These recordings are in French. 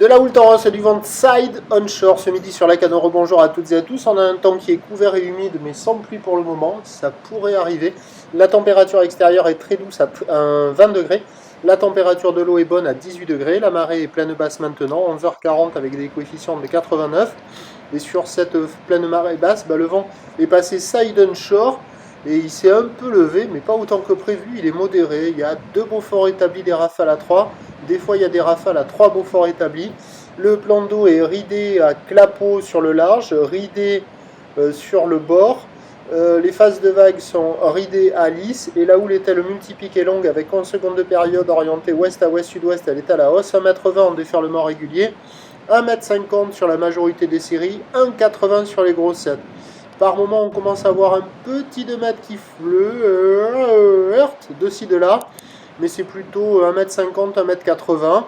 De la Houlton, c'est du vent side onshore ce midi sur la Canot. Rebonjour à toutes et à tous. On a un temps qui est couvert et humide, mais sans pluie pour le moment. Ça pourrait arriver. La température extérieure est très douce à 20 degrés. La température de l'eau est bonne à 18 degrés. La marée est pleine basse maintenant, 11h40 avec des coefficients de 89. Et sur cette pleine marée basse, le vent est passé side onshore. Et il s'est un peu levé, mais pas autant que prévu. Il est modéré. Il y a 2 Beaufort établis, des rafales à 3. Des fois, il y a des rafales à 3 Beaufort établis. Le plan d'eau est ridé à clapot sur le large, ridé sur le bord. Les phases de vagues sont ridées à lisse. Et la houle est-elle multipique et longue avec 11 secondes de période orientée ouest à ouest, sud-ouest, elle est à la hausse. 1,20 m en déferlement régulier. 1,50 m sur la majorité des séries. 1,80 m sur les grossettes. Par moment, on commence à voir un petit 2 mètres qui flirte de ci, de là. Mais c'est plutôt 1,50 m, 1,80 m.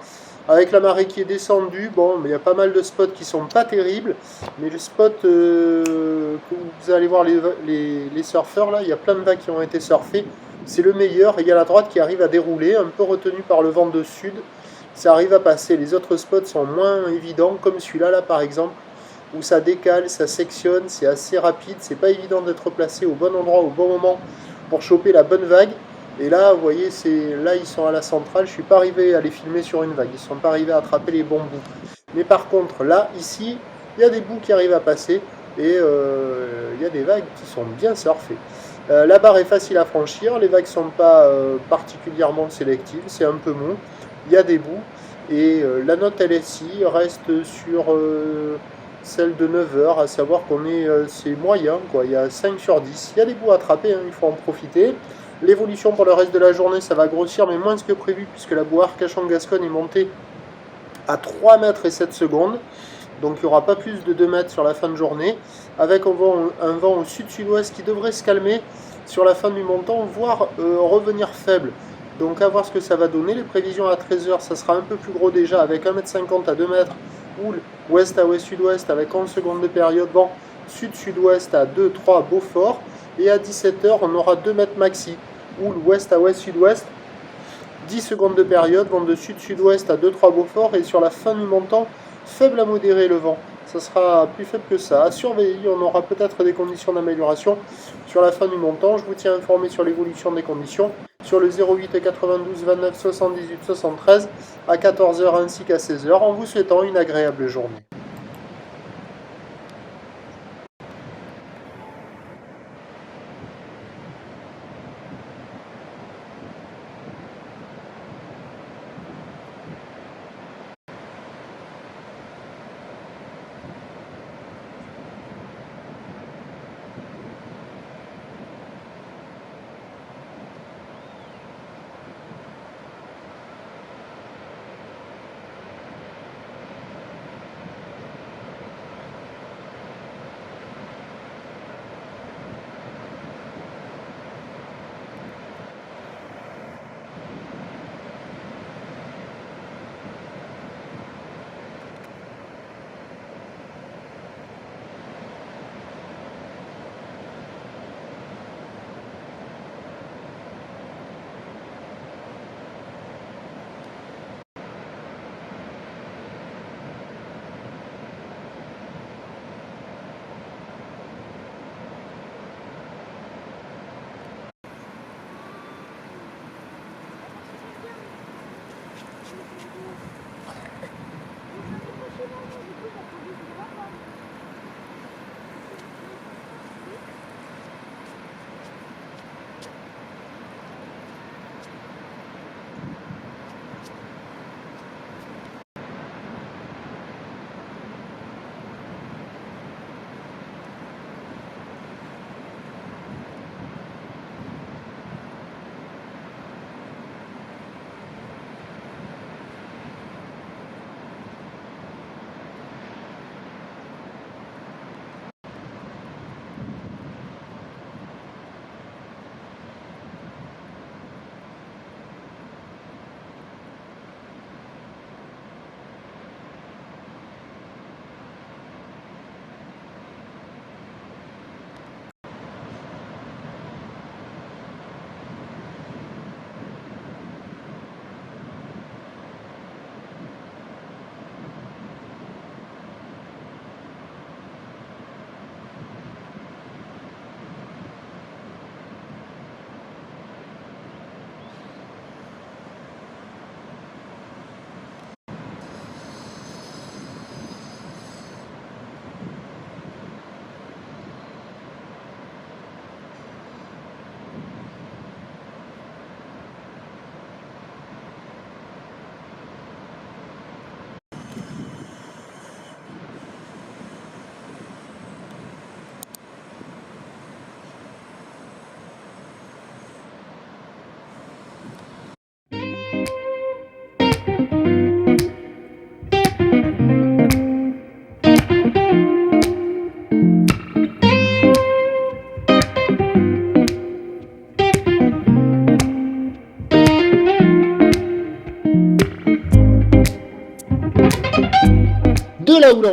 Avec la marée qui est descendue, bon, mais il y a pas mal de spots qui sont pas terribles. Mais le spot, vous allez voir les surfeurs, là, il y a plein de vagues qui ont été surfées. C'est le meilleur. Et il y a la droite qui arrive à dérouler, un peu retenu par le vent de sud. Ça arrive à passer. Les autres spots sont moins évidents, comme celui-là, là, par exemple, où ça décale, ça sectionne, c'est assez rapide. C'est pas évident d'être placé au bon endroit, au bon moment pour choper la bonne vague. Et là, vous voyez, là ils sont à la centrale. Je suis pas arrivé à les filmer sur une vague. Ils sont pas arrivés à attraper les bons bouts. Mais par contre, là, ici, il y a des bouts qui arrivent à passer et il y a des vagues qui sont bien surfées. La barre est facile à franchir. Les vagues sont pas particulièrement sélectives. C'est un peu mou. Il y a des bouts et la note LSI reste sur celle de 9h, à savoir qu'on est, c'est moyen, quoi. Il y a 5 sur 10. Il y a des bouts à attraper, hein, il faut en profiter. L'évolution pour le reste de la journée, ça va grossir, mais moins que prévu, puisque la boue Arcachon-Gascogne est montée à 3 mètres et 7 secondes. Donc il n'y aura pas plus de 2 mètres sur la fin de journée, avec un vent au sud-sud-ouest qui devrait se calmer sur la fin du montant, voire revenir faible. Donc à voir ce que ça va donner. Les prévisions à 13h, ça sera un peu plus gros déjà, avec 1,50 m à 2 mètres, houle ouest à ouest-sud-ouest avec 11 secondes de période, vent sud-sud-ouest à 2-3 Beaufort. Et à 17h, on aura 2 mètres maxi, houle ouest à ouest-sud-ouest, 10 secondes de période, vent de sud-sud-ouest à 2-3 Beaufort. Et sur la fin du montant, faible à modéré le vent. Ça sera plus faible que ça. À surveiller, on aura peut-être des conditions d'amélioration sur la fin du montant. Je vous tiens informé sur l'évolution des conditions sur le 08 92 29 78 73 à 14h ainsi qu'à 16h, en vous souhaitant une agréable journée. Oula, oula.